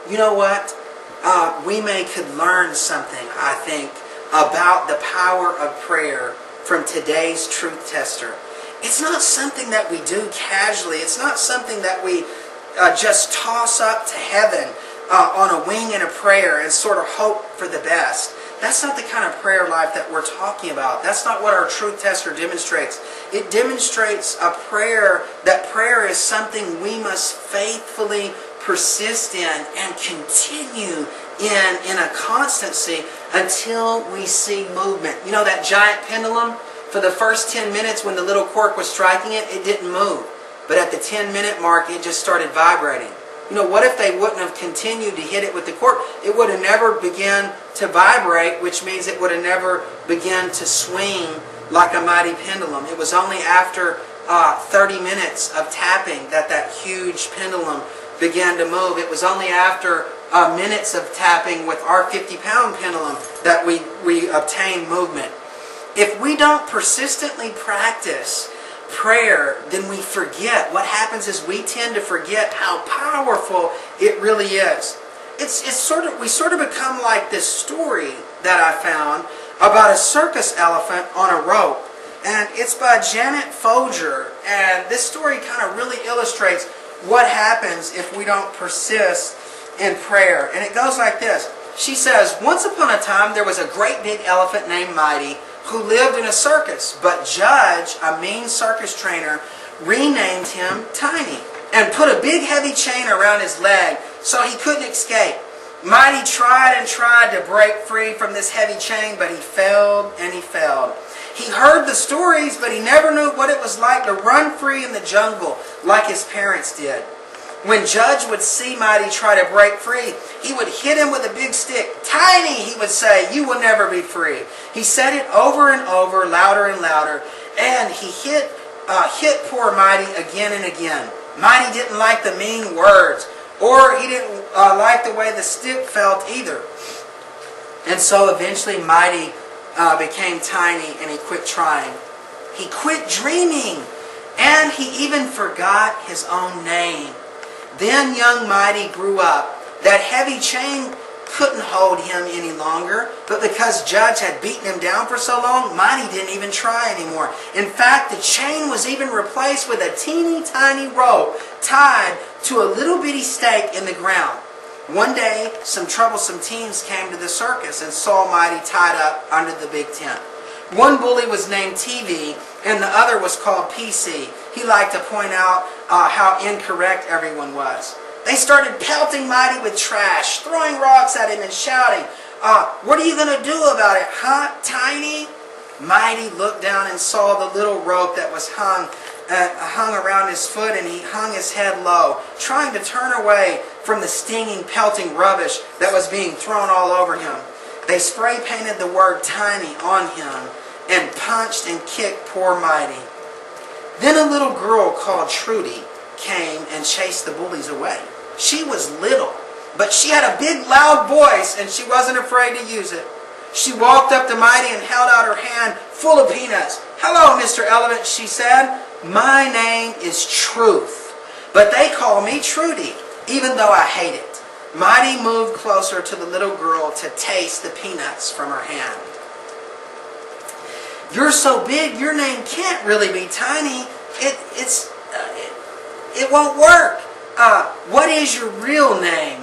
You know what? We could learn something, I think, about the power of prayer from today's truth tester. It's not something that we do casually. It's not something that we just toss up to heaven on a wing in a prayer and sort of hope for the best. That's not the kind of prayer life that we're talking about. That's not what our truth tester demonstrates. It demonstrates a prayer, that prayer is something we must faithfully persist in and continue in a constancy until we see movement. You know that giant pendulum? For the first 10 minutes when the little cork was striking it, it didn't move. But at the 10-minute mark, it just started vibrating. You know, what if they wouldn't have continued to hit it with the cork? It would have never begun to vibrate, which means it would have never begun to swing like a mighty pendulum. It was only after 30 minutes of tapping that huge pendulum began to move. It was only after minutes of tapping with our 50-pound pendulum that we obtained movement. If we don't persistently practice prayer, then we forget. What happens is we tend to forget how powerful it really is. We sort of become like this story that I found about a circus elephant on a rope. And it's by Janet Folger. And this story kind of really illustrates what happens if we don't persist in prayer. And it goes like this. She says, once upon a time there was a great big elephant named Mighty who lived in a circus, but Judge, a mean circus trainer, renamed him Tiny and put a big heavy chain around his leg so he couldn't escape. Mighty tried and tried to break free from this heavy chain, but he failed and he failed. He heard the stories, but he never knew what it was like to run free in the jungle like his parents did. When Judge would see Mighty try to break free, he would hit him with a big stick. Tiny, he would say, you will never be free. He said it over and over, louder and louder, and he hit poor Mighty again and again. Mighty didn't like the mean words, or he didn't like the way the stick felt either. And so eventually Mighty became Tiny and he quit trying. He quit dreaming, and he even forgot his own name. Then young Mighty grew up. That heavy chain couldn't hold him any longer, but because Judge had beaten him down for so long, Mighty didn't even try anymore. In fact, the chain was even replaced with a teeny tiny rope tied to a little bitty stake in the ground. One day, some troublesome teens came to the circus and saw Mighty tied up under the big tent. One bully was named TV, and the other was called PC. He liked to point out how incorrect everyone was. They started pelting Mighty with trash, throwing rocks at him and shouting, what are you going to do about it, huh, Tiny? Mighty looked down and saw the little rope that was hung around his foot, and he hung his head low, trying to turn away from the stinging, pelting rubbish that was being thrown all over him. They spray painted the word Tiny on him and punched and kicked poor Mighty. Then a little girl called Trudy came and chased the bullies away. She was little, but she had a big loud voice and she wasn't afraid to use it. She walked up to Mighty and held out her hand full of peanuts. Hello, Mr. Elephant, she said. My name is Truth, but they call me Trudy, even though I hate it. Mighty moved closer to the little girl to taste the peanuts from her hand. You're so big, your name can't really be Tiny. It won't work. What is your real name?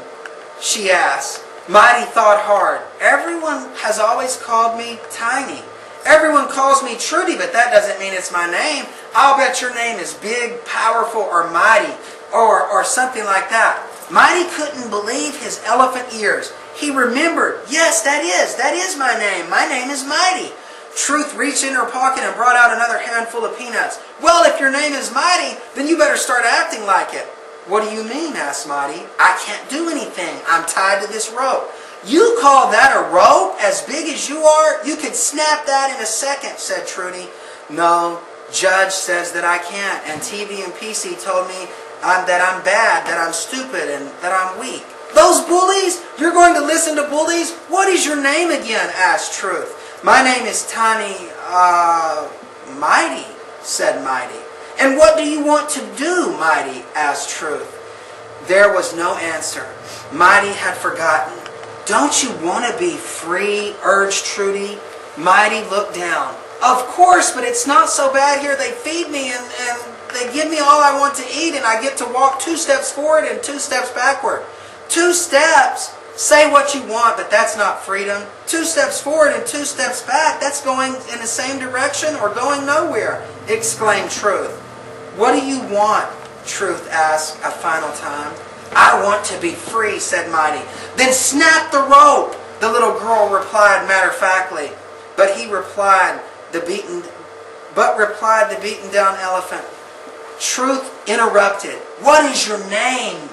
She asked. Mighty thought hard. Everyone has always called me Tiny. Everyone calls me Trudy, but that doesn't mean it's my name. I'll bet your name is Big, Powerful, or Mighty, or something like that. Mighty couldn't believe his elephant ears. He remembered, yes, that is my name. My name is Mighty. Truth reached in her pocket and brought out another handful of peanuts. Well, if your name is Mighty, then you better start acting like it. What do you mean? Asked Mighty. I can't do anything. I'm tied to this rope. You call that a rope? As big as you are? You could snap that in a second, said Trudy. No, Judge says that I can't, and TV and PC told me that I'm bad, that I'm stupid, and that I'm weak. Those bullies? You're going to listen to bullies? What is your name again? Asked Truth. My name is Tiny, Mighty, said Mighty. And what do you want to do, Mighty? Asked Truth. There was no answer. Mighty had forgotten. Don't you want to be free? Urged Trudy. Mighty looked down. Of course, but it's not so bad here. They feed me and they give me all I want to eat, and I get to walk 2 steps forward and 2 steps backward. 2 steps? Say what you want, but that's not freedom. 2 steps forward and 2 steps back, that's going in the same direction or going nowhere, exclaimed Truth. What do you want? Truth asked a final time. I want to be free, said Mighty. Then snap the rope, the little girl replied matter-of-factly. But replied the beaten down elephant. Truth interrupted. What is your name,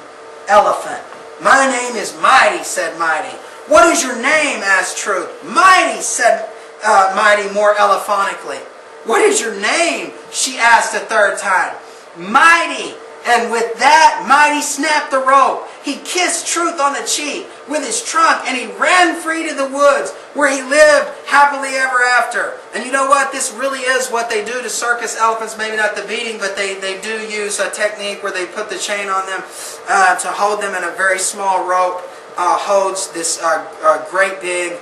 elephant? My name is Mighty, said Mighty. What is your name? Asked Truth. Mighty, said Mighty more elephonically. What is your name? She asked a third time. Mighty. And with that, Mighty snapped the rope. He kissed Truth on the cheek with his trunk, and he ran free to the woods, where he lived happily ever after. And you know what? This really is what they do to circus elephants. Maybe not the beating, but they do use a technique where they put the chain on them to hold them, and a very small rope holds this great big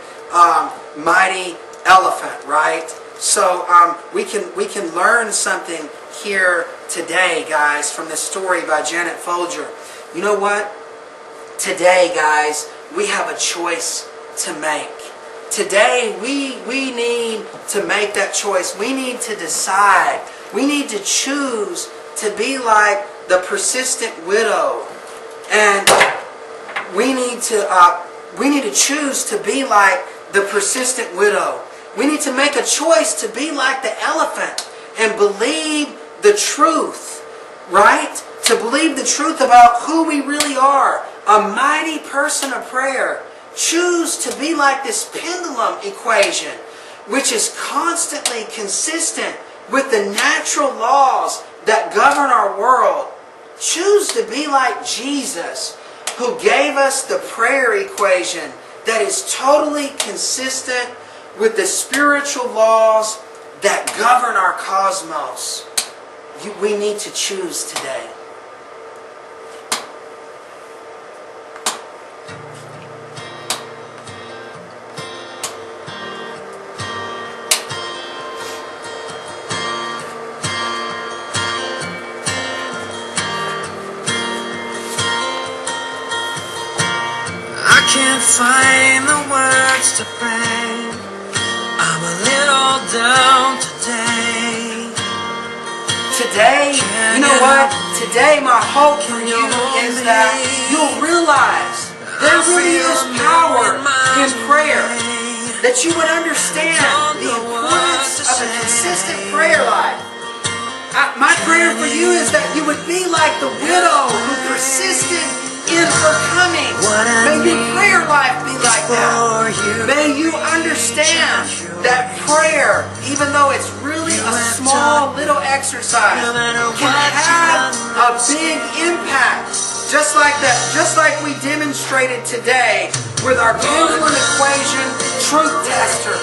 mighty elephant, right? So we can learn something here today, guys, from this story by Janet Folger. You know what? Today, guys, we have a choice to make. Today, we need to make that choice. We need to decide. We need to choose to be like the persistent widow. And we need to choose to be like the persistent widow. We need to make a choice to be like the elephant and believe the truth, right? To believe the truth about who we really are. A mighty person of prayer. Choose to be like this pendulum equation, which is constantly consistent with the natural laws that govern our world. Choose to be like Jesus, who gave us the prayer equation that is totally consistent with the spiritual laws that govern our cosmos. We need to choose today. I can't find the words to pray. I'm a little down today. Today, you know what? Today my hope for you is that you'll realize there really is power in prayer. That you would understand the importance of a consistent prayer life. My prayer for you is that you would be like the widow who persisted in her coming. May your prayer life be like that. May you understand that prayer, even though it's really a small little exercise, can have a big impact. Just like that, just like we demonstrated today with our pendulum equation truth tester.